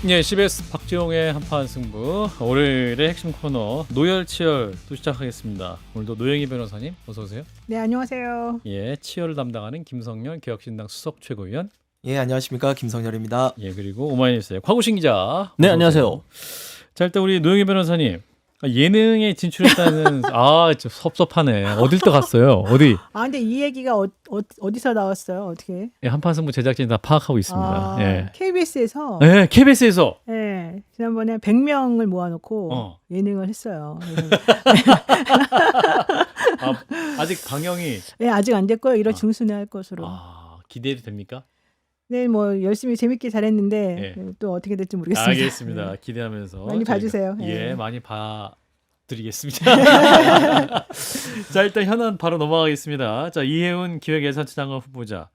예, CBS 박지용의 한판 승부 월요일의 핵심 코너 노열치열 또 시작하겠습니다. 오늘도 노영희 변호사님 어서 오세요. 네, 안녕하세요. 예, 치열을 담당하는 김성열 개혁신당 수석 최고위원. 예, 안녕하십니까, 김성열입니다. 예, 그리고 오마이뉴스의 곽우신 기자. 네, 안녕하세요. 자, 일단 우리 노영희 변호사님 예능에 진출했다는 좀 섭섭하네. 어딜 또 갔어요? 어디? 근데 이 얘기가 어디서 나왔어요? 어떻게? 예, 한판 승부 제작진이 다 파악하고 있습니다. 예. KBS에서 예, KBS에서. 예, 지난번에 100명을 모아놓고 예능을 했어요. 아직 방영이 예, 아직 안 됐고요. 1월 중순에 할 것으로. 기대도 됩니까? 네, 뭐 열심히 재밌게 잘했는데 예. 또 어떻게 될지 모르겠습니다. 알겠습니다. 기대하면서 많이 봐주세요. 예, 많이 봐드리겠습니다. 자, 일단 현안 바로 넘어가겠습니다. 자, 이혜훈 기획예산처장관 후보자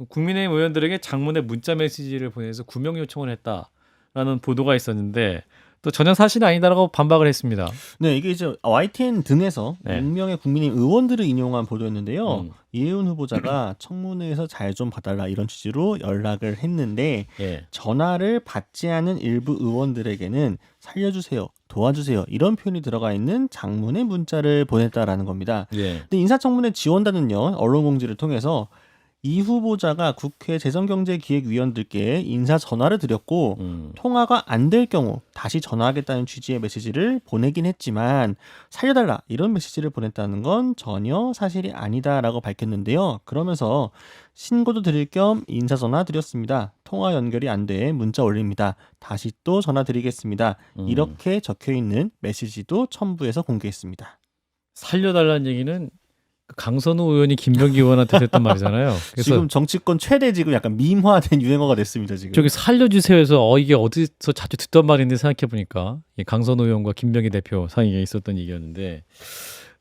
국민의힘 의원들에게 장문의 문자 메시지를 보내서 구명 요청을 했다라는 보도가 있었는데 또 전혀 사실이 아니다라고 반박을 했습니다. 네, 이게 이제 YTN 등에서 네. 6명의 국민의힘 의원들을 인용한 보도였는데요. 이혜훈 후보자가 청문회에서 잘 좀 봐달라 이런 취지로 연락을 했는데 예. 전화를 받지 않은 일부 의원들에게는 살려주세요, 도와주세요 이런 표현이 들어가 있는 장문의 문자를 보냈다라는 겁니다. 예. 근데 인사청문회 지원단은요, 언론 공지를 통해서 이 후보자가 국회 재정경제기획위원들께 인사 전화를 드렸고 통화가 안 될 경우 다시 전화하겠다는 취지의 메시지를 보내긴 했지만 살려달라 이런 메시지를 보냈다는 건 전혀 사실이 아니다라고 밝혔는데요. 그러면서 신고도 드릴 겸 인사 전화 드렸습니다. 통화 연결이 안 돼 문자 올립니다. 다시 또 전화 드리겠습니다. 이렇게 적혀있는 메시지도 첨부해서 공개했습니다. 살려달라는 얘기는 강선우 의원이 김병기 의원한테 했던 말이잖아요. 그래서 지금 정치권 최대 지금 약간 밈화된 유행어가 됐습니다. 지금. 저기 살려주세요 해서 이게 어디서 자주 듣던 말인데 생각해보니까 강선우 의원과 김병기 대표 사이에 있었던 얘기였는데,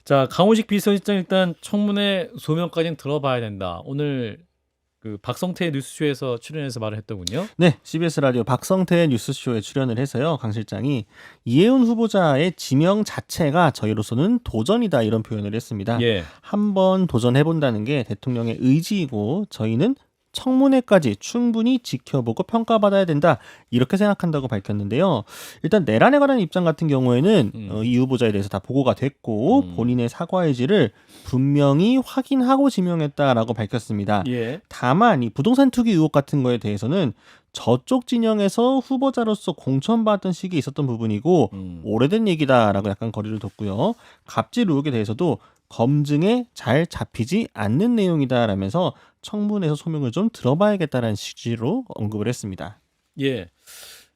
자, 강호식 비서실장 일단 청문회 소명까지는 들어봐야 된다. 오늘 그 박성태 뉴스쇼에서 출연해서 말을 했더군요. 네, CBS 라디오 박성태 뉴스쇼에 출연을 해서요, 강 실장이 이혜훈 후보자의 지명 자체가 저희로서는 도전이다 이런 표현을 했습니다. 예. 한번 도전해본다는 게 대통령의 의지이고 저희는 청문회까지 충분히 지켜보고 평가받아야 된다 이렇게 생각한다고 밝혔는데요. 일단 내란에 관한 입장 같은 경우에는 이 후보자에 대해서 다 보고가 됐고 본인의 사과 의지를 분명히 확인하고 지명했다라고 밝혔습니다. 예. 다만 이 부동산 투기 의혹 같은 거에 대해서는 저쪽 진영에서 후보자로서 공천받던 시기에 있었던 부분이고 오래된 얘기다라고 약간 거리를 뒀고요. 갑질 의혹에 대해서도 검증에 잘 잡히지 않는 내용이다라면서 청문회에서 소명을 좀 들어봐야겠다라는 취지로 언급을 했습니다. 예.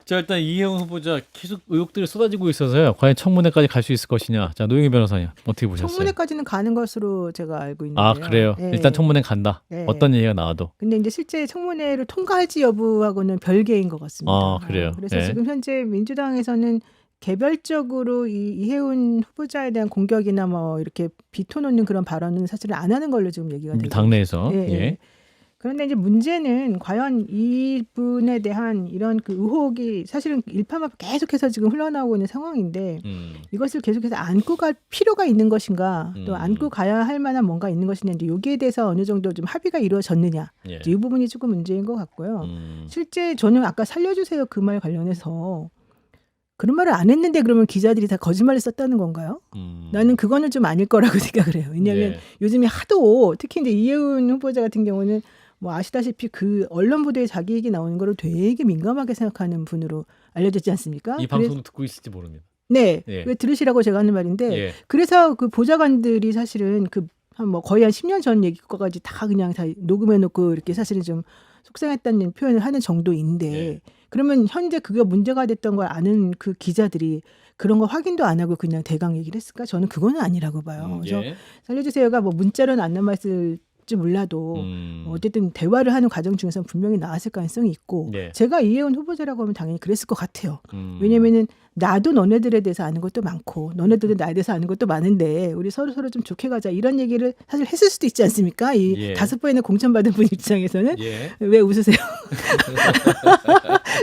자, 일단 이혜훈 후보자 계속 의혹들이 쏟아지고 있어서요. 과연 청문회까지 갈 수 있을 것이냐. 자, 노영희 변호사님 어떻게 보셨어요? 청문회까지는 가는 것으로 제가 알고 있는데요. 그래요? 예. 일단 청문회 간다. 예. 어떤 얘기가 나와도. 근데 이제 실제 청문회를 통과할지 여부하고는 별개인 것 같습니다. 그래요? 그래서 예. 지금 현재 민주당에서는 개별적으로 이혜훈 후보자에 대한 공격이나 뭐 이렇게 비토놓는 그런 발언은 사실은 안 하는 걸로 지금 얘기가 되고 당내에서. 예, 예. 예. 그런데 이제 문제는 과연 이분에 대한 이런 그 의혹이 사실은 일파만파 계속해서 지금 흘러나오고 있는 상황인데 이것을 계속해서 안고 갈 필요가 있는 것인가, 또 안고 가야 할 만한 뭔가 있는 것이냐, 이제 여기에 대해서 어느 정도 좀 합의가 이루어졌느냐, 예. 이 부분이 조금 문제인 것 같고요. 실제 저는 아까 살려주세요 그 말 관련해서 그런 말을 안 했는데 그러면 기자들이 다 거짓말을 썼다는 건가요? 나는 그거는 좀 아닐 거라고 생각을 해요. 왜냐하면 요즘에 하도 특히 이제 이혜훈 후보자 같은 경우는 뭐 아시다시피 그 언론 보도에 자기 얘기 나오는 거를 되게 민감하게 생각하는 분으로 알려졌지 않습니까? 이 방송도 듣고 있을지 모릅니다. 네, 예. 왜 들으시라고 제가 하는 말인데 예. 그래서 그 보좌관들이 사실은 뭐 거의 한 10년 전 얘기까지 다 그냥 다 녹음해놓고 이렇게 사실은 좀 속상했다는 표현을 하는 정도인데 예. 그러면 현재 그게 문제가 됐던 걸 아는 그 기자들이 그런 거 확인도 안 하고 그냥 대강 얘기를 했을까? 저는 그거는 아니라고 봐요. 그래서 예. 살려주세요가 뭐 문자로는 안 남았을지 몰라도 어쨌든 대화를 하는 과정 중에서는 분명히 나왔을 가능성이 있고 예. 제가 이혜훈 후보자라고 하면 당연히 그랬을 것 같아요. 왜냐면은 나도 너네들에 대해서 아는 것도 많고 너네들도 나에 대해서 아는 것도 많은데 우리 서로 좀 좋게 가자 이런 얘기를 사실 했을 수도 있지 않습니까? 이 예. 5번이나 공천받은 분 입장에서는 예. 왜 웃으세요?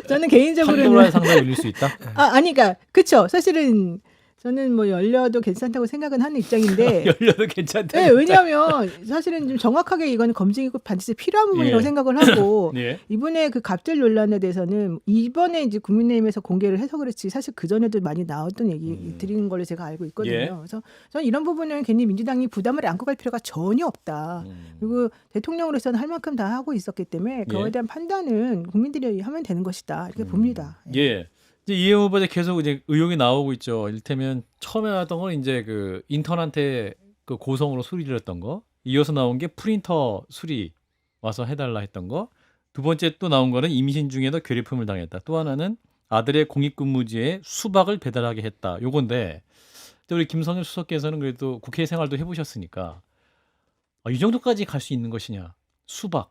저는 개인적으로는 판도라의 상자를 열릴 수 있다. 아니 그러니까 그렇죠. 사실은 저는 뭐 열려도 괜찮다고 생각은 하는 입장인데 열려도 괜찮다. 네, 왜냐하면 사실은 좀 정확하게 이건 검증이 꼭 반드시 필요한 부분이라고 예. 생각을 하고 예. 이번에 그 갑질 논란에 대해서는 이번에 이제 국민의힘에서 공개를 해서 그렇지 사실 그 전에도 많이 나왔던 얘기 드리는 걸로 제가 알고 있거든요. 예. 그래서 저는 이런 부분은 괜히 민주당이 부담을 안고 갈 필요가 전혀 없다. 그리고 대통령으로서는 할 만큼 다 하고 있었기 때문에 그거에 예. 대한 판단은 국민들이 하면 되는 것이다 이렇게 봅니다. 예. 이제 이해훈 후보자 계속 이제 의혹이 나오고 있죠. 이를테면 처음에 나왔던 건 이제 그 인턴한테 그 고성으로 수리를 했던 거. 이어서 나온 게 프린터 수리 와서 해달라 했던 거. 두 번째 또 나온 거는 임신 중에도 괴롭힘을 당했다. 또 하나는 아들의 공익근무지에 수박을 배달하게 했다. 요건데 우리 김성일 수석께서는 그래도 국회 생활도 해보셨으니까 이 정도까지 갈 수 있는 것이냐. 수박.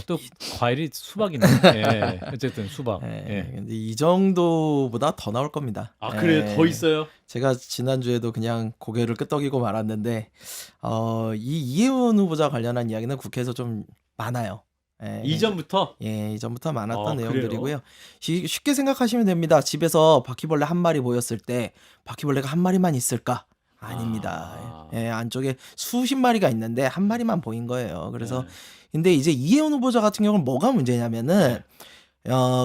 또 과일이 수박이네. 예. 어쨌든 수박. 예. 근데 이 정도보다 더 나올 겁니다. 그래요? 더 있어요? 제가 지난주에도 그냥 고개를 끄덕이고 말았는데 이 이해훈 후보자 관련한 이야기는 국회에서 좀 많아요. 이전부터? 이전부터 많았던 그래요? 내용들이고요. 쉽게 생각하시면 됩니다. 집에서 바퀴벌레 한 마리 보였을 때 바퀴벌레가 한 마리만 있을까? 아닙니다. 안쪽에 수십 마리가 있는데 한 마리만 보인 거예요. 그래서 근데 이제 이해훈 후보자 같은 경우는 뭐가 문제냐면은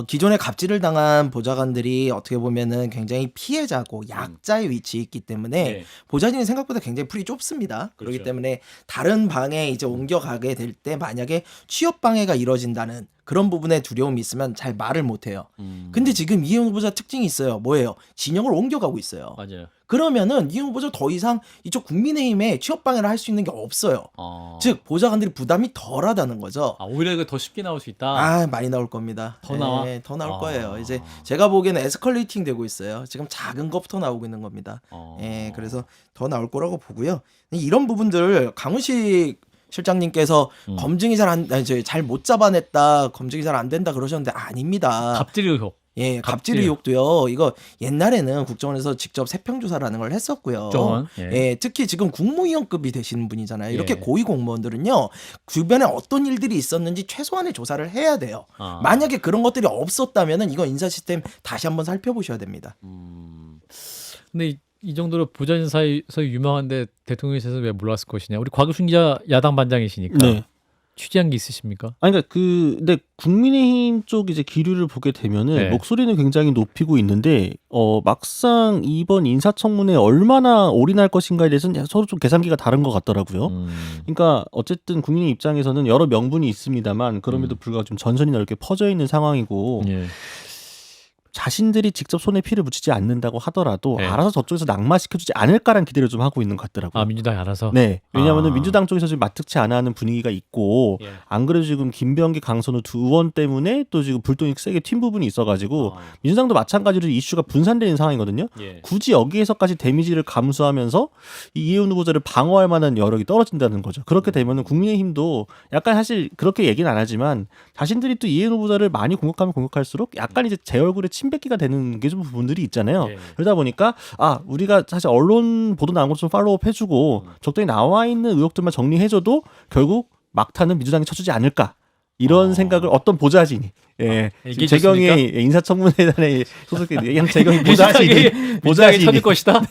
기존에 갑질을 당한 보좌관들이 어떻게 보면은 굉장히 피해자고 약자의 위치에 있기 때문에 보좌진이 생각보다 굉장히 풀이 좁습니다. 그렇기 때문에 다른 방에 이제 옮겨가게 될 때 만약에 취업 방해가 이뤄진다는 그런 부분에 두려움이 있으면 잘 말을 못해요. 근데 지금 이해훈 후보자 특징이 있어요. 뭐예요? 진영을 옮겨가고 있어요. 맞아요. 그러면은 이해훈 후보자 더 이상 이쪽 국민의힘에 취업 방해를 할 수 있는 게 없어요. 즉 보좌관들이 부담이 덜하다는 거죠. 오히려 이거 더 쉽게 나올 수 있다. 많이 나올 겁니다. 더 나와? 더 나올 거예요. 이제 제가 보기에는 에스컬레이팅 되고 있어요. 지금 작은 것부터 나오고 있는 겁니다. 그래서 더 나올 거라고 보고요. 이런 부분들 강훈식 실장님께서 검증이 잘 못 잡아냈다, 검증이 잘 안 된다 그러셨는데 아닙니다. 갑질 의혹. 갑질 의혹도요. 이거 옛날에는 국정원에서 직접 세평 조사라는 걸 했었고요. 국정원. 특히 지금 국무위원급이 되시는 분이잖아요. 이렇게 고위 공무원들은요. 주변에 어떤 일들이 있었는지 최소한의 조사를 해야 돼요. 만약에 그런 것들이 없었다면은 이거 인사 시스템 다시 한번 살펴보셔야 됩니다. 근데 이 정도로 보좌진 사이에서 유명한데 대통령실에서 왜 몰랐을 것이냐. 우리 곽유순 기자 야당 반장이시니까 취재한 게 있으십니까? 그러니까 근데 국민의힘 쪽 이제 기류를 보게 되면은 목소리는 굉장히 높이고 있는데 막상 이번 인사청문회에 얼마나 올인할 것인가에 대해서는 서로 좀 계산기가 다른 것 같더라고요. 그러니까 어쨌든 국민의 입장에서는 여러 명분이 있습니다만 그럼에도 불구하고 좀 전선이 넓게 퍼져 있는 상황이고. 자신들이 직접 손에 피를 묻히지 않는다고 하더라도 알아서 저쪽에서 낙마시켜주지 않을까라는 기대를 좀 하고 있는 것 같더라고요. 민주당이 알아서? 네. 왜냐하면 민주당 쪽에서 지금 마뜩치 않아 하는 분위기가 있고 안 그래도 지금 김병기, 강선우 두 의원 때문에 또 지금 불똥이 세게 튄 부분이 있어가지고 민주당도 마찬가지로 이슈가 분산되는 상황이거든요. 굳이 여기에서까지 데미지를 감수하면서 이 이해훈 후보자를 방어할 만한 여력이 떨어진다는 거죠. 그렇게 되면은 국민의힘도 약간 사실 그렇게 얘기는 안 하지만 자신들이 또 이해훈 후보자를 많이 공격하면 공격할수록 약간 이제 제 얼굴에 침뱉기가 되는 게 좀 부분들이 있잖아요. 그러다 보니까 우리가 사실 언론 보도 나온 것 좀 팔로우업 해주고 적당히 나와 있는 의혹들만 정리해줘도 결국 막타는 민주당이 쳐주지 않을까 이런 생각을 어떤 보좌진이 지금 재경의 인사청문회단에 소속돼 있는 재경이 보좌진이 쳐줄 것이다.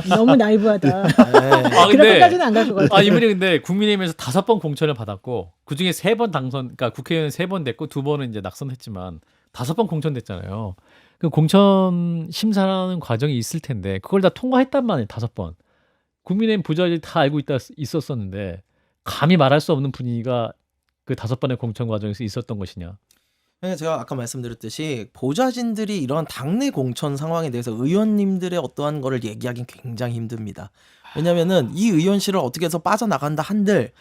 너무 나이브하다. 근데 그렇게까지는 안 갈 것 같아요. 이분이 근데 국민의힘에서 5번 공천을 받았고 그 중에 3번 당선, 그러니까 국회의원 3번 됐고 2번은 이제 낙선했지만 5번 공천됐잖아요. 그 공천 심사라는 과정이 있을 텐데 그걸 다 통과했단 말이에요. 5번. 국민의힘 보좌진이 다 알고 있었었는데 감히 말할 수 없는 분위기가 그 5번의 공천 과정에서 있었던 것이냐. 제가 아까 말씀드렸듯이 보좌진들이 이런 당내 공천 상황에 대해서 의원님들의 어떠한 거를 얘기하기는 굉장히 힘듭니다. 왜냐면은 이 의원실을 어떻게 해서 빠져나간다 한들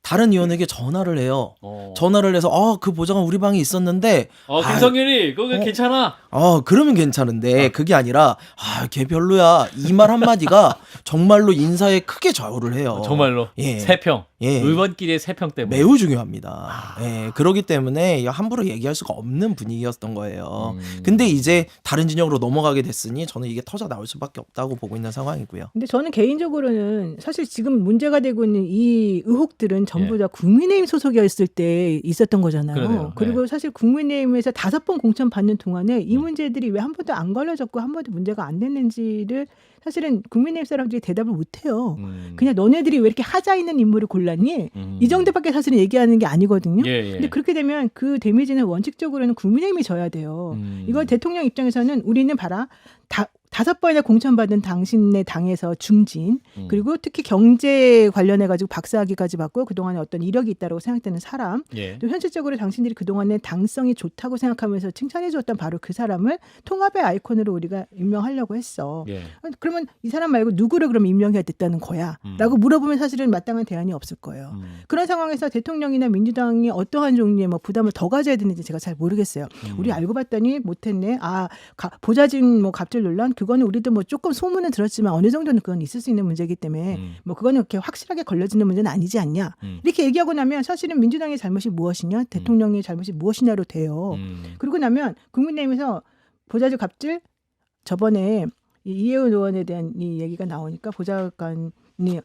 다른 의원에게 전화를 해요. 전화를 해서 그 보좌관 우리 방에 있었는데 김성현이 그거 괜찮아. 그러면 괜찮은데 그게 아니라 걔 별로야. 이 말 한마디가 정말로 인사에 크게 좌우를 해요. 정말로. 3평. 의원끼리의 3평 때문에. 매우 중요합니다. 그렇기 때문에 함부로 얘기할 수가 없는 분위기였던 거예요. 근데 이제 다른 진영으로 넘어가게 됐으니 저는 이게 터져 나올 수밖에 없다고 보고 있는 상황이고요. 근데 저는 개인적으로는 사실 지금 문제가 되고 있는 이 의혹들은 전부 예. 다 국민의힘 소속이었을 때 있었던 거잖아요. 그러네요. 그리고 사실 국민의힘에서 5번 공천 받는 동안에 이 음. 문제들이 왜 한 번도 안 걸러졌고 한 번도 문제가 안 됐는지를 사실은 국민의힘 사람들이 대답을 못해요. 그냥 너네들이 왜 이렇게 하자 있는 인물을 골랐니? 이 정도밖에 사실은 얘기하는 게 아니거든요. 예, 예. 근데 그렇게 되면 그 데미지는 원칙적으로는 국민의힘이 져야 돼요. 이걸 대통령 입장에서는 우리는 봐라. 5번이나 공천받은 당신네 당에서 중진 그리고 특히 경제 관련해가지고 박사학위까지 받고 그동안에 어떤 이력이 있다고 생각되는 사람 예. 또 현실적으로 당신들이 그동안에 당성이 좋다고 생각하면서 칭찬해줬던 바로 그 사람을 통합의 아이콘으로 우리가 임명하려고 했어. 예. 그러면 이 사람 말고 누구를 그럼 임명해야 됐다는 거야? 라고 물어보면 사실은 마땅한 대안이 없을 거예요. 그런 상황에서 대통령이나 민주당이 어떠한 종류의 뭐 부담을 더 가져야 되는지 제가 잘 모르겠어요. 우리 알고 봤더니 못했네. 보좌진 뭐 갑질 논란 그거는 우리도 뭐 조금 소문은 들었지만 어느 정도는 그건 있을 수 있는 문제이기 때문에 뭐 그거는 그렇게 확실하게 걸려지는 문제는 아니지 않냐. 이렇게 얘기하고 나면 사실은 민주당의 잘못이 무엇이냐, 대통령의 잘못이 무엇이냐로 돼요. 그러고 나면 국민의힘에서 보좌진 갑질 저번에 이해운 의원에 대한 이 얘기가 나오니까 보좌관이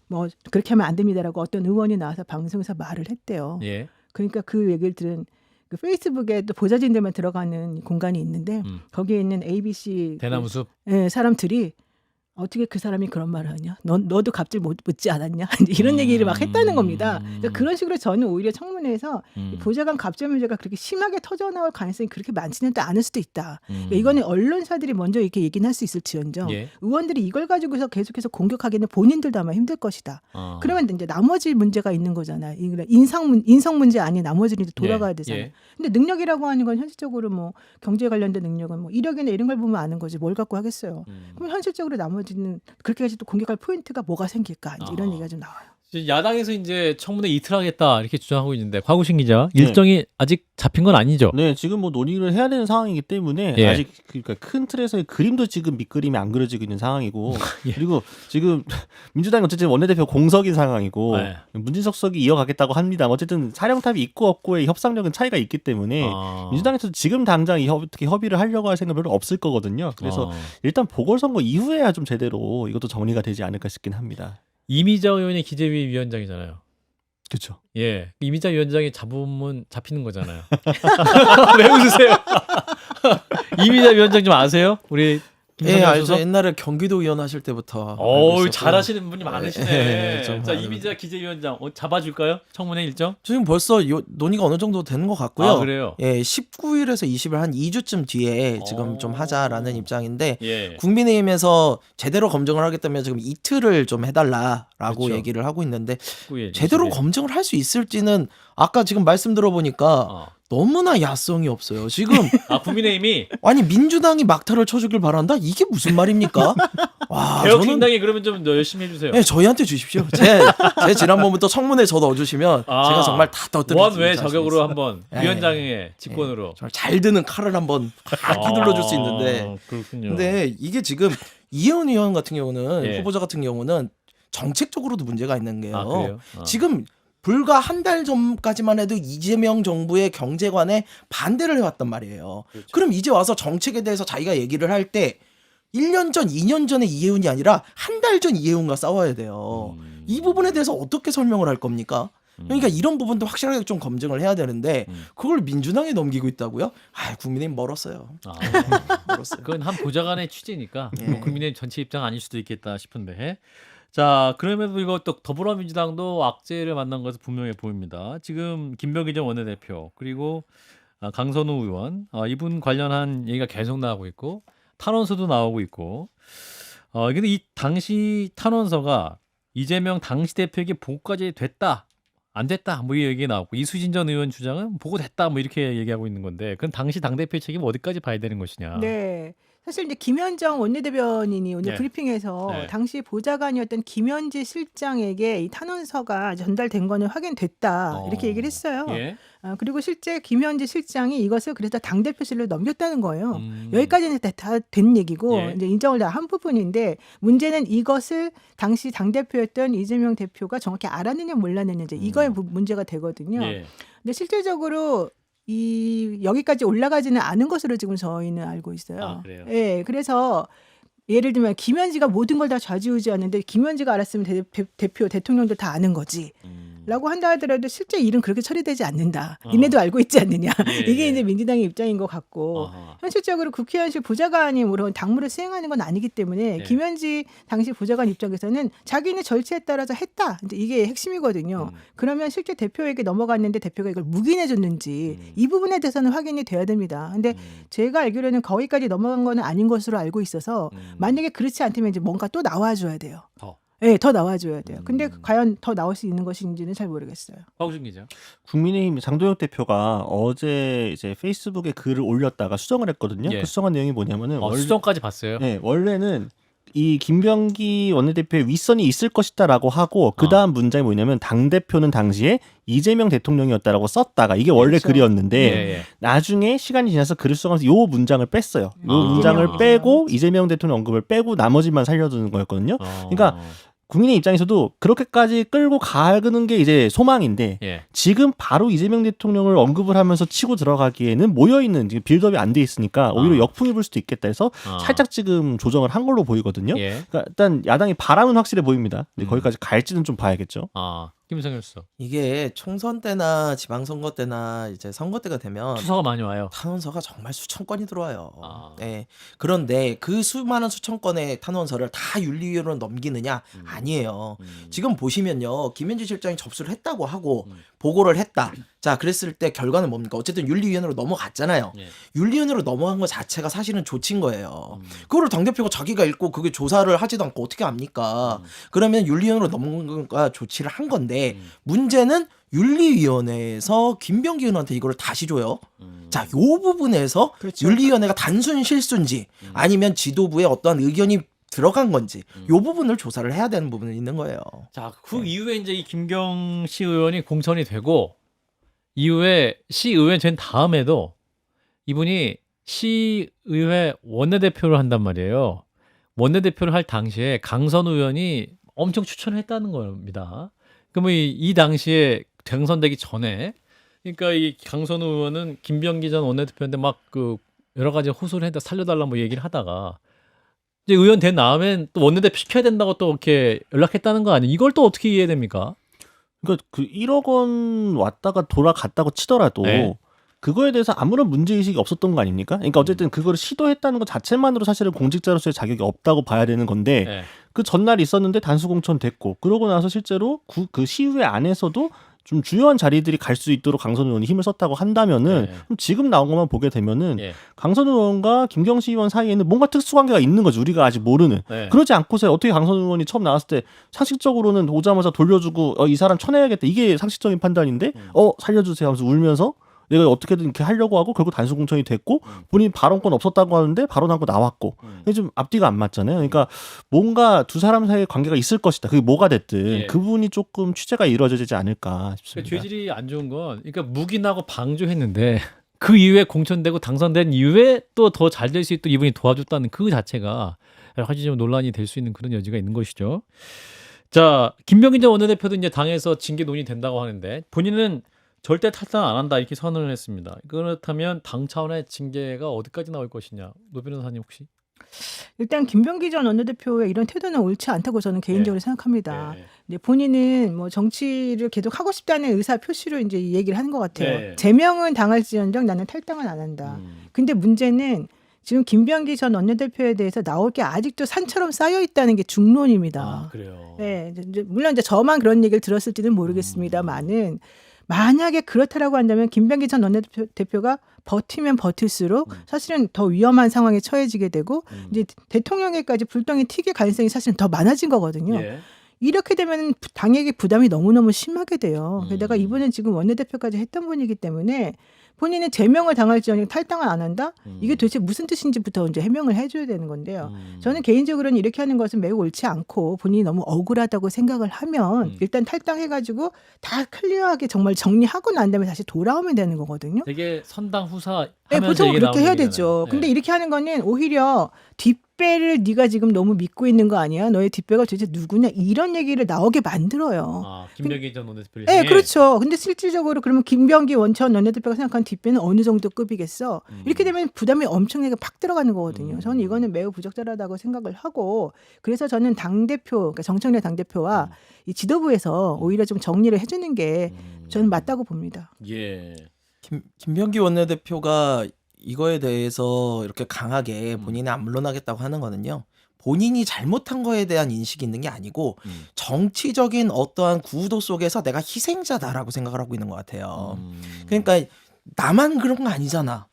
뭐 그렇게 하면 안 됩니다라고 어떤 의원이 나와서 방송에서 말을 했대요. 예. 그러니까 그 얘기를 들은 그 페이스북에 또 보좌진들만 들어가는 공간이 있는데 거기에 있는 ABC 대나무숲. 사람들이 어떻게 그 사람이 그런 말을 하냐? 너도 갑질 못 묻지 않았냐? 이런 얘기를 막 했다는 겁니다. 그러니까 그런 식으로 저는 오히려 청문회에서 이 보좌관 갑질 문제가 그렇게 심하게 터져나올 가능성이 그렇게 많지는 또 않을 수도 있다. 그러니까 이거는 언론사들이 먼저 이렇게 얘기는 할 수 있을지언정 예. 의원들이 이걸 가지고서 계속해서 공격하기는 본인들도 아마 힘들 것이다. 어. 그러면 이제 나머지 문제가 있는 거잖아요. 인성 문제 아닌 나머지는 이제 돌아가야 예, 되잖아요. 예. 근데 능력이라고 하는 건 현실적으로 뭐 경제 관련된 능력은 뭐 이력이나 이런 걸 보면 아는 거지 뭘 갖고 하겠어요. 그럼 현실적으로 나머지는 그렇게까지 또 공격할 포인트가 뭐가 생길까 이제 이런 얘기가 좀 나와요. 야당에서 이제 청문회 이틀하겠다 이렇게 주장하고 있는데 곽우신 기자 일정이 아직 잡힌 건 아니죠? 네, 지금 뭐 논의를 해야 되는 상황이기 때문에 예. 아직 그러니까 큰 틀에서의 그림도 지금 밑그림이 안 그려지고 있는 상황이고 예. 그리고 지금 민주당이 어쨌든 원내대표 공석인 상황이고 네. 문진석석이 이어가겠다고 합니다. 어쨌든 사령탑이 있고 없고의 협상력은 차이가 있기 때문에 민주당에서 지금 당장 어떻게 협의를 하려고 할 생각 별로 없을 거거든요. 그래서 일단 보궐선거 이후에야 좀 제대로 이것도 정리가 되지 않을까 싶긴 합니다. 이미자 의원이 기재위 위원장이잖아요. 그렇죠. 예, 이미자 위원장이 잡으면 잡히는 거잖아요. 왜 웃으세요? 이미자 위원장 좀 아세요? 우리 예, 알죠. 옛날에 경기도 의원 하실 때부터. 알고 오, 있었고요. 잘하시는 분이 많으시네. 예, 좀 자, 아는- 이미자 기재위원장 잡아줄까요? 청문회 일정? 지금 벌써 논의가 어느 정도 되는 것 같고요. 아, 그래요? 예, 19일에서 20일 한 2주쯤 뒤에 지금 좀 하자라는 입장인데 예. 국민의힘에서 제대로 검증을 하겠다면 지금 이틀을 좀 해달라라고 그렇죠. 얘기를 하고 있는데 19일, 제대로 20일. 검증을 할 수 있을지는 아까 지금 말씀 들어보니까 어. 너무나 야성이 없어요. 지금 국민의힘이 아니 민주당이 막타를 쳐주길 바란다? 이게 무슨 말입니까? 와, 저는 개혁신당이 그러면 좀 열심히 해주세요. 네, 저희한테 주십시오. 제 지난번부터 청문회 저 넣어주시면 제가 정말 다 떠들어. 원외 자격으로 한번 예. 위원장의 직권으로. 정말 잘 드는 칼을 한번 팍 휘둘러 줄 수 있는데. 그렇군요. 근데 이게 지금 이혜원 의원 같은 경우는 예. 후보자 같은 경우는 정책적으로도 문제가 있는 게요. 그래요? 지금 불과 한 달 전까지만 해도 이재명 정부의 경제관에 반대를 해왔단 말이에요. 그렇죠. 그럼 이제 와서 정책에 대해서 자기가 얘기를 할 때 1년 전, 2년 전의 이혜훈이 아니라 한 달 전 이혜훈과 싸워야 돼요. 이 부분에 대해서 어떻게 설명을 할 겁니까? 그러니까 이런 부분도 확실하게 좀 검증을 해야 되는데 그걸 민주당에 넘기고 있다고요? 국민의힘 멀었어요. 멀었어요. 그건 한 보좌관의 취지니까 예. 뭐 국민의힘 전체 입장 아닐 수도 있겠다 싶은데. 자, 그럼에도 이거 또 더불어민주당도 악재를 만난 것은 분명해 보입니다. 지금 김병기 전 원내대표 그리고 강선우 의원 이분 관련한 얘기가 계속 나오고 있고 탄원서도 나오고 있고 근데 이 당시 탄원서가 이재명 당시 대표에게 보고까지 됐다 안 됐다 뭐 이 얘기 나왔고 이수진 전 의원 주장은 보고됐다 뭐 이렇게 얘기하고 있는 건데 그건 당시 당대표의 책임 어디까지 봐야 되는 것이냐. 네. 사실 이제 김현정 원내대변인이 오늘 네. 브리핑에서 네. 당시 보좌관이었던 김현지 실장에게 이 탄원서가 전달된 거는 확인됐다 이렇게 얘기를 했어요. 예. 그리고 실제 김현지 실장이 이것을 그래서 당대표실로 넘겼다는 거예요. 음. 여기까지는 다 된 얘기고 예. 이제 인정을 다 한 부분인데 문제는 이것을 당시 당대표였던 이재명 대표가 정확히 알았느냐 몰랐느냐 이제 이거에 문제가 되거든요. 예. 근데 실질적으로 여기까지 올라가지는 않은 것으로 지금 저희는 알고 있어요. 아, 그래요? 예, 그래서 예를 들면 김현지가 모든 걸 다 좌지우지하는데 김현지가 알았으면 대통령도 다 아는 거지. 라고 한다 하더라도 실제 일은 그렇게 처리되지 않는다. 니네도 알고 있지 않느냐. 예, 이게 예. 이제 민주당의 입장인 것 같고 아하. 현실적으로 국회의원실 보좌관이 물론 당무를 수행하는 건 아니기 때문에 예. 김현지 당시 보좌관 입장에서는 자기네 절차에 따라서 했다. 이제 이게 핵심이거든요. 그러면 실제 대표에게 넘어갔는데 대표가 이걸 묵인해줬는지 이 부분에 대해서는 확인이 돼야 됩니다. 근데 제가 알기로는 거기까지 넘어간 거는 아닌 것으로 알고 있어서 만약에 그렇지 않다면 이제 뭔가 또 나와줘야 돼요. 더. 네, 더 나와줘야 돼요. 근데 과연 더 나올 수 있는 것인지는 잘 모르겠어요. 박우준 기자. 국민의힘 장도영 대표가 어제 이제 페이스북에 글을 올렸다가 수정을 했거든요. 예. 그 수정한 내용이 뭐냐면은 수정까지 봤어요. 네, 원래는 이 김병기 원내대표의 윗선이 있을 것이다라고 하고 그 다음 문장이 뭐냐면 당 대표는 당시에 이재명 대통령이었다라고 썼다가 이게 원래 그렇죠. 글이었는데 예. 나중에 시간이 지나서 글을 수정하면서 요 문장을 뺐어요. 요 문장을 이재명. 빼고 이재명 대통령 언급을 빼고 나머지만 살려두는 거였거든요. 그러니까 국민의 입장에서도 그렇게까지 끌고 가는 게 이제 소망인데 예. 지금 바로 이재명 대통령을 언급을 하면서 치고 들어가기에는 모여있는 지금 빌드업이 안 돼 있으니까 오히려 역풍이 불 수도 있겠다 해서 살짝 지금 조정을 한 걸로 보이거든요. 예. 그러니까 일단 야당이 바람은 확실해 보입니다. 근데 거기까지 갈지는 좀 봐야겠죠. 김성현 수석. 이게 총선 때나 지방선거 때나 이제 선거 때가 되면 투서가 많이 와요. 탄원서가 정말 수천 건이 들어와요. 아. 네. 그런데 그 수많은 수천 건의 탄원서를 다 윤리위원회로 넘기느냐? 아니에요. 지금 보시면요. 김현지 실장이 접수를 했다고 하고 보고를 했다. 자, 그랬을 때 결과는 뭡니까? 어쨌든 윤리위원회로 넘어갔잖아요. 예. 윤리위원회로 넘어간 것 자체가 사실은 조치인 거예요. 그거를 당대표가 자기가 읽고 그게 조사를 하지도 않고 어떻게 합니까? 그러면 윤리위원회로 넘어간 거 조치를 한 건데 문제는 윤리위원회에서 김병기 의원한테 이거를 다시 줘요. 자, 요 부분에서 그렇죠. 윤리위원회가 단순 실수인지 아니면 지도부의 어떠한 의견이 들어간 건지 요 부분을 조사를 해야 되는 부분은 있는 거예요. 자, 그 이후에 이제 이 김경시 의원이 공천이 되고 이후에 시의회 된 다음에도 이분이 시의회 원내대표를 한단 말이에요. 원내대표를 할 당시에 강선 의원이 엄청 추천을 했다는 겁니다. 그러면 이 당시에 당선되기 전에 그러니까 이 강선 의원은 김병기 전 원내대표한테 막 그 여러 가지 호소를 했다 살려달라 뭐 얘기를 하다가 이제 의원 된 다음엔 또 원내대표 시켜야 된다고 또 이렇게 연락했다는 거 아니에요? 이걸 또 어떻게 이해됩니까? 그러니까 그 1억 원 왔다가 돌아갔다고 치더라도 네. 그거에 대해서 아무런 문제의식이 없었던 거 아닙니까? 그러니까 어쨌든 그거를 시도했다는 것 자체만으로 사실은 공직자로서의 자격이 없다고 봐야 되는 건데 네. 그 전날 있었는데 단수공천 됐고 그러고 나서 실제로 그 시의회 안에서도 좀 중요한 자리들이 갈 수 있도록 강선 의원이 힘을 썼다고 한다면은 네. 그럼 지금 나온 것만 보게 되면은 예. 강선 의원과 김경시 의원 사이에는 뭔가 특수관계가 있는 거지 우리가 아직 모르는. 네. 그러지 않고서 어떻게 강선 의원이 처음 나왔을 때 상식적으로는 오자마자 돌려주고 이 사람 쳐내야겠다 이게 상식적인 판단인데 살려주세요 하면서 울면서 내가 어떻게든 이렇게 하려고 하고 결국 단수공천이 됐고 본인 발언권 없었다고 하는데 발언하고 나왔고 이게 좀 앞뒤가 안 맞잖아요. 그러니까 뭔가 두 사람 사이의 관계가 있을 것이다. 그게 뭐가 됐든 예. 그분이 조금 취재가 이루어지지 않을까 싶습니다. 그러니까 죄질이 안 좋은 건 그러니까 묵인하고 방조했는데 그 이후에 공천되고 당선된 이후에 또 더 잘 될 수 있도록 이분이 도와줬다는 그 자체가 여러 가지 좀 논란이 될 수 있는 그런 여지가 있는 것이죠. 자, 김병기 전 원내대표도 이제 당에서 징계 논의된다고 하는데 본인은 절대 탈당 안 한다 이렇게 선언을 했습니다. 그렇다면 당 차원의 징계가 어디까지 나올 것이냐, 노 변호사님 혹시? 일단 김병기 전 원내대표의 이런 태도는 옳지 않다고 저는 개인적으로 생각합니다. 네. 근데 본인은 뭐 정치를 계속 하고 싶다는 의사 표시로 이제 이 얘기를 하는 것 같아요. 네. 제명은 당할지언정 나는 탈당은 안 한다. 근데 문제는 지금 김병기 전 원내대표에 대해서 나올 게 아직도 산처럼 쌓여 있다는 게 중론입니다. 그래요. 네, 이제 물론 이제 저만 그런 얘기를 들었을지는 모르겠습니다만은 만약에 그렇다라고 한다면 김병기 전 원내대표가 버티면 버틸수록 사실은 더 위험한 상황에 처해지게 되고 이제 대통령에까지 불똥이 튀길 가능성이 사실은 더 많아진 거거든요. 예. 이렇게 되면 당에게 부담이 너무너무 심하게 돼요. 게다가 이분은 지금 원내대표까지 했던 분이기 때문에 본인은 제명을 당할지언정 탈당을 안 한다? 이게 도대체 무슨 뜻인지부터 이제 해명을 해줘야 되는 건데요. 저는 개인적으로는 이렇게 하는 것은 매우 옳지 않고 본인이 너무 억울하다고 생각을 하면 일단 탈당해가지고 다 클리어하게 정말 정리하고 난 다음에 다시 돌아오면 되는 거거든요. 되게 선당 후사 네, 하면서 보통 얘기 그렇게 나오는 해야 얘기잖아요. 되죠. 근데 이렇게 하는 거는 오히려 뒷배를 네가 지금 너무 믿고 있는 거 아니야? 너의 뒷배가 도대체 누구냐? 이런 얘기를 나오게 만들어요. 아, 김병기 전 원내대표를 네, 향해? 그렇죠. 근데 실질적으로 그러면 김병기 원천 원내대표가 생각하는 뒷배는 어느 정도 급이겠어? 이렇게 되면 부담이 엄청나게 팍 들어가는 거거든요. 저는 이거는 매우 부적절하다고 생각을 하고, 그래서 저는 당대표, 그러니까 정청래 당대표와 이 지도부에서 오히려 좀 정리를 해주는 게 저는 맞다고 봅니다. 예. 김병기 원내대표가 이거에 대해서 이렇게 강하게 본인이 안 물러나겠다고 하는 거는요. 본인이 잘못한 거에 대한 인식이 있는 게 아니고 정치적인 어떠한 구도 속에서 내가 희생자다라고 생각을 하고 있는 것 같아요. 그러니까 나만 그런 거 아니잖아.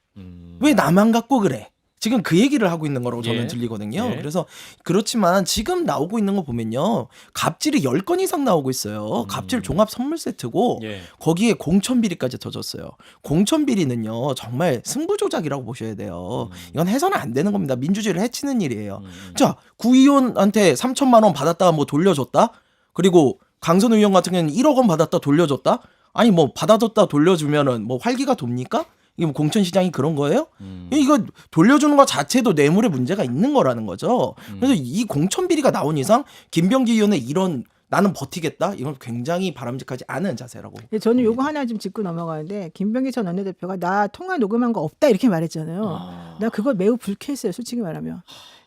왜 나만 갖고 그래? 지금 그 얘기를 하고 있는 거라고 저는 예. 들리거든요. 예. 그래서 그렇지만 지금 나오고 있는 거 보면요. 갑질이 10건 이상 나오고 있어요. 갑질 종합 선물 세트고 예. 거기에 공천 비리까지 터졌어요. 공천 비리는요. 정말 승부 조작이라고 보셔야 돼요. 이건 해서는 안 되는 겁니다. 민주주의를 해치는 일이에요. 자, 구의원한테 3천만 원 받았다가 뭐 돌려줬다? 그리고 강선 의원 같은 경우는 1억 원 받았다 돌려줬다? 아니 뭐 받아줬다 돌려주면은 뭐 활기가 돕니까? 이게 뭐 공천시장이 그런 거예요? 이거 돌려주는 것 자체도 뇌물의 문제가 있는 거라는 거죠. 그래서 이 공천 비리가 나온 이상 김병기 의원의 이런 나는 버티겠다? 이건 굉장히 바람직하지 않은 자세라고. 저는 요거 하나 좀 짚고 넘어가는데, 김병기 전 원내대표가 나 통화 녹음한 거 없다 이렇게 말했잖아요. 나 그거 매우 불쾌했어요, 솔직히 말하면.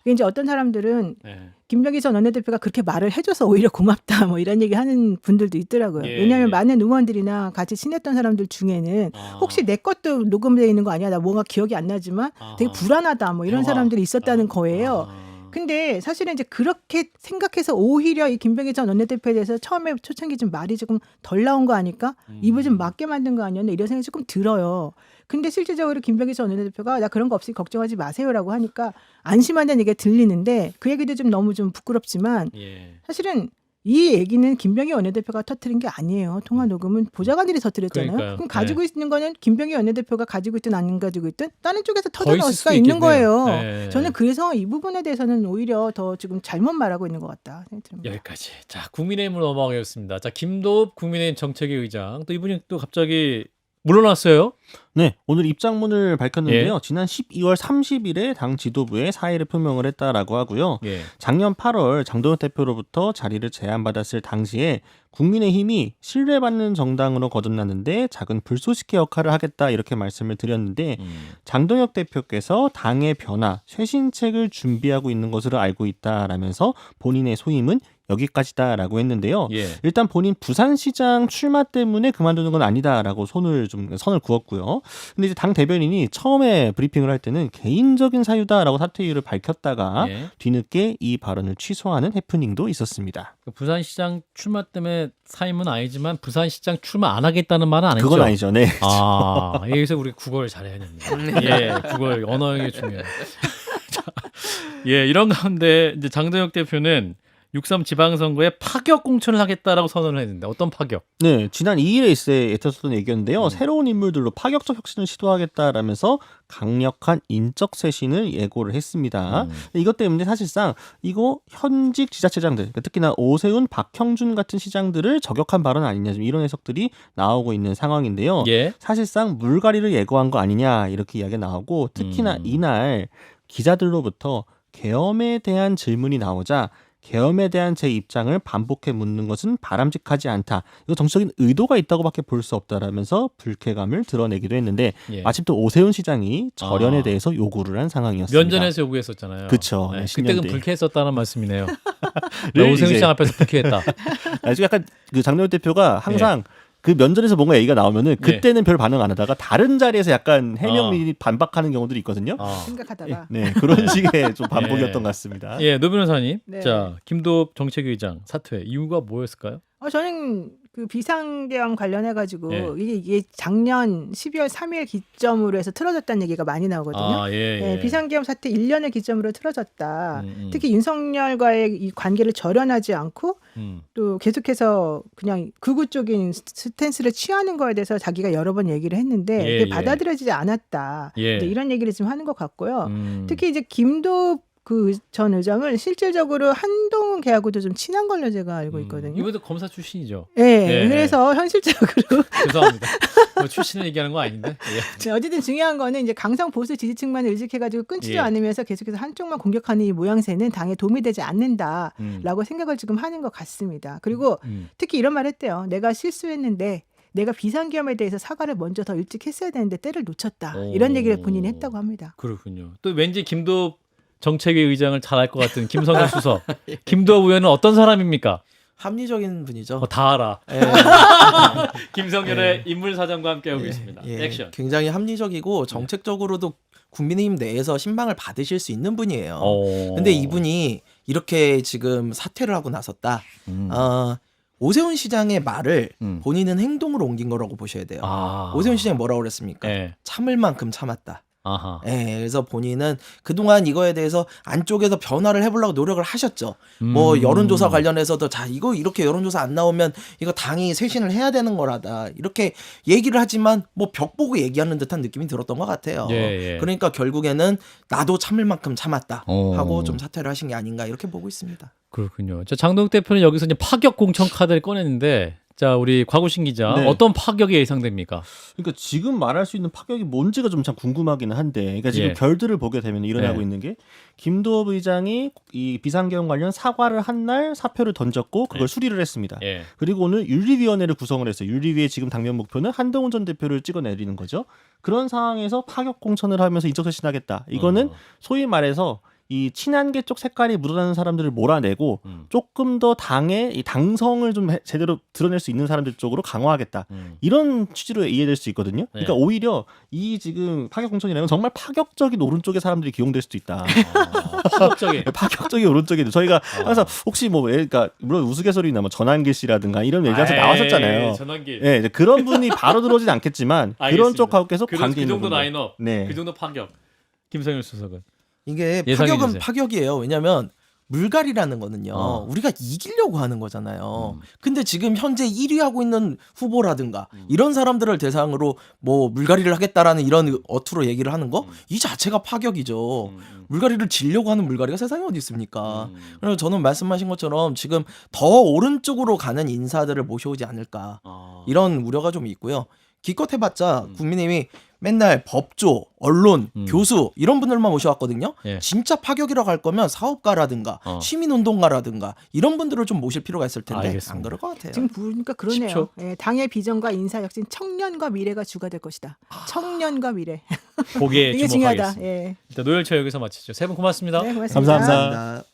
이제 어떤 사람들은 예. 김병기 전 원내대표가 그렇게 말을 해줘서 오히려 고맙다 뭐 이런 얘기 하는 분들도 있더라고요. 예, 왜냐하면 예. 많은 의원들이나 같이 친했던 사람들 중에는 혹시 내 것도 녹음되어 있는 거 아니야? 나 뭔가 기억이 안 나지만 되게 불안하다 뭐 이런 대화. 사람들이 있었다는 거예요. 근데 사실은 이제 그렇게 생각해서 오히려 이 김병기 전 원내대표에 대해서 처음에 초창기 좀 말이 조금 덜 나온 거 아닐까? 입을 좀 막게 만든 거 아니었나? 이런 생각이 조금 들어요. 근데 실질적으로 김병기 전 원내대표가 나 그런 거 없이 걱정하지 마세요라고 하니까 안심한다는 얘기가 들리는데, 그 얘기도 좀 너무 좀 부끄럽지만 예. 사실은 이 얘기는 김병기 원내대표가 터뜨린 게 아니에요. 통화 녹음은 보좌관들이 터뜨렸잖아요. 그러니까요. 그럼 가지고 있는 거는 김병기 원내대표가 가지고 있든 안 가지고 있든 다른 쪽에서 더 터져나올 있을 수가 수도 있는 있겠네요. 거예요. 네. 저는 그래서 이 부분에 대해서는 오히려 더 지금 잘못 말하고 있는 것 같다 생각이 듭니다. 여기까지. 자, 국민의힘으로 넘어가겠습니다. 자, 김도읍 국민의힘 정책위 의장. 또 이분이 또 갑자기 물러났어요. 네, 오늘 입장문을 밝혔는데요. 예. 지난 12월 30일에 당 지도부에 사의를 표명을 했다라고 하고요. 예. 작년 8월 장동혁 대표로부터 자리를 제안받았을 당시에 국민의힘이 신뢰받는 정당으로 거듭났는데 작은 불쏘시개 역할을 하겠다 이렇게 말씀을 드렸는데, 장동혁 대표께서 당의 변화, 쇄신책을 준비하고 있는 것으로 알고 있다라면서 본인의 소임은 여기까지다라고 했는데요. 예. 일단 본인 부산시장 출마 때문에 그만두는 건 아니다라고 선을 그었고요. 근데 이제 당 대변인이 처음에 브리핑을 할 때는 개인적인 사유다라고 사퇴 이유를 밝혔다가 예. 뒤늦게 이 발언을 취소하는 해프닝도 있었습니다. 부산시장 출마 때문에 사임은 아니지만 부산시장 출마 안 하겠다는 말은 안 했죠. 그건 아니죠. 네. 아, 여기서 우리 국어를 잘해야 됩니다. 예, 국어 언어력이 중요해요. 자, 예, 이런 가운데 이제 장동혁 대표는 6.3 지방선거에 파격 공천을 하겠다라고 선언을 했는데 어떤 파격? 네, 지난 2일에 있었던 얘기였는데요. 새로운 인물들로 파격적 혁신을 시도하겠다라면서 강력한 인적 쇄신을 예고를 했습니다. 이것 때문에 사실상 이거 현직 지자체장들, 특히나 오세훈, 박형준 같은 시장들을 저격한 발언 아니냐, 좀 이런 해석들이 나오고 있는 상황인데요. 예. 사실상 물갈이를 예고한 거 아니냐 이렇게 이야기가 나오고, 특히나 이날 기자들로부터 계엄에 대한 질문이 나오자 계엄에 대한 제 입장을 반복해 묻는 것은 바람직하지 않다. 이거 정치적인 의도가 있다고밖에 볼 수 없다라면서 불쾌감을 드러내기도 했는데, 예. 마침 또 오세훈 시장이 절연에 아. 대해서 요구를 한 상황이었습니다. 면전에서 요구했었잖아요. 그쵸. 네, 네, 그때는 10년대. 불쾌했었다는 말씀이네요. 를 오세훈 이제- 시장 앞에서 불쾌했다. 아주 약간 그 장동혁 대표가 항상 그 면전에서 뭔가 얘기가 나오면은 그때는 별 반응 안 하다가 다른 자리에서 약간 해명이 반박하는 경우들이 있거든요. 생각하다가 네, 그런 식의 좀 반복이었던 것 같습니다. 예, 노 변호사님. 네. 자, 김도읍 정책위 의장 사퇴 이유가 뭐였을까요? 저는 그 비상계엄 관련해 가지고 예. 이게 작년 12월 3일 기점으로 해서 틀어졌다는 얘기가 많이 나오거든요. 아, 예, 예. 비상계엄 사태 1년을 기점으로 틀어졌다. 특히 윤석열과의 이 관계를 절연하지 않고 또 계속해서 그냥 극우적인 스탠스를 취하는 거에 대해서 자기가 여러 번 얘기를 했는데 예, 이게 예. 받아들여지지 않았다. 예. 이제 이런 얘기를 지금 하는 것 같고요. 음. 특히 이제 김도읍 그 전 의장은 실질적으로 한동훈 한동훈 걔하고도 좀 친한 걸로 제가 알고 있거든요. 이분도 검사 출신이죠. 네, 예. 그래서 현실적으로 죄송합니다. 뭐 출신을 얘기하는 거 아닌데. 예. 네, 어쨌든 중요한 거는 이제 강성 보수 지지층만 의식해가지고 끊지도 예. 않으면서 계속해서 한쪽만 공격하는 이 모양새는 당에 도움이 되지 않는다라고 생각을 지금 하는 것 같습니다. 그리고 특히 이런 말 했대요. 내가 실수했는데 내가 비상계엄에 대해서 사과를 먼저 더 일찍 했어야 되는데 때를 놓쳤다. 이런 얘기를 본인이 했다고 합니다. 그렇군요. 또 왠지 김도읍 정책위 의장을 잘 알 것 같은 김성현 수석. 김도읍 의원은 어떤 사람입니까? 합리적인 분이죠. 다 알아. 예. 김성현의 인물 사정과 함께하고 있습니다. 예. 액션. 굉장히 합리적이고 정책적으로도 국민의힘 내에서 신망을 받으실 수 있는 분이에요. 근데 이분이 이렇게 지금 사퇴를 하고 나섰다. 오세훈 시장의 말을 본인은 행동으로 옮긴 거라고 보셔야 돼요. 오세훈 시장이 뭐라고 그랬습니까? 예. 참을 만큼 참았다. 아하. 예, 그래서 본인은 그동안 이거에 대해서 안쪽에서 변화를 해보려고 노력을 하셨죠. 뭐 여론조사 관련해서도 자 이거 이렇게 여론조사 안 나오면 이거 당이 쇄신을 해야 되는 거라다 이렇게 얘기를 하지만 뭐 벽 보고 얘기하는 듯한 느낌이 들었던 것 같아요. 예. 그러니까 결국에는 나도 참을 만큼 참았다 하고 좀 사퇴를 하신 게 아닌가 이렇게 보고 있습니다. 그렇군요. 자, 장동욱 대표는 여기서 이제 파격 공천 카드를 꺼냈는데, 자, 우리 곽우신 기자, 네. 어떤 파격이 예상됩니까? 그러니까 지금 말할 수 있는 파격이 뭔지가 좀 참 궁금하기는 한데, 그러니까 지금 예. 결들을 보게 되면 일어나고 예. 있는 게 김도읍 의장이 이 비상계엄 관련 사과를 한 날 사표를 던졌고 그걸 예. 수리를 했습니다. 예. 그리고 오늘 윤리위원회를 구성을 했어요. 윤리위의 지금 당면 목표는 한동훈 전 대표를 찍어내리는 거죠. 그런 상황에서 파격 공천을 하면서 인적쇄신하겠다. 이거는 소위 말해서 이 친한계 쪽 색깔이 묻어나는 사람들을 몰아내고 조금 더 당의 이 당성을 좀 제대로 드러낼 수 있는 사람들 쪽으로 강화하겠다. 이런 취지로 이해될 수 있거든요. 그러니까 오히려 이 지금 파격 공천이라면 정말 파격적인 오른쪽의 사람들이 기용될 수도 있다. 파격적인. 파격적인 오른쪽에 저희가 항상 혹시 뭐 그러니까 물론 우스갯소리나 뭐 전환길 씨라든가 이런 얘기가 나왔었잖아요. 전환길. 예, 이제 그런 분이 바로 들어오진 않겠지만 그런 알겠습니다. 쪽하고 계속 그 관계 있는 정도 분들. 라인업. 네. 그 정도 파격. 김성현 수석은. 이게 예상해 파격은 주세요. 파격이에요. 왜냐하면 물갈이라는 거는요. 우리가 이기려고 하는 거잖아요. 근데 지금 현재 1위 하고 있는 후보라든가 이런 사람들을 대상으로 뭐 물갈이를 하겠다라는 이런 어투로 얘기를 하는 거 이 자체가 파격이죠. 물갈이를 지려고 하는 물갈이가 세상에 어디 있습니까? 그래서 저는 말씀하신 것처럼 지금 더 오른쪽으로 가는 인사들을 모셔오지 않을까 이런 우려가 좀 있고요. 기껏 해봤자 국민의힘이 맨날 법조, 언론, 교수 이런 분들만 모셔왔거든요. 예. 진짜 파격이라고 할 거면 사업가라든가 시민운동가라든가 이런 분들을 좀 모실 필요가 있을 텐데 알겠습니다. 안 그럴 것 같아요. 지금 보니까 그러네요. 10초. 예, 당의 비전과 인사 역시 청년과 미래가 주가 될 것이다. 청년과 미래. 거기에 이게 중요하다. 주목하겠습니다. 예. 일단 노열차 여기서 마치죠. 세 분 고맙습니다. 네, 고맙습니다. 감사합니다. 감사합니다.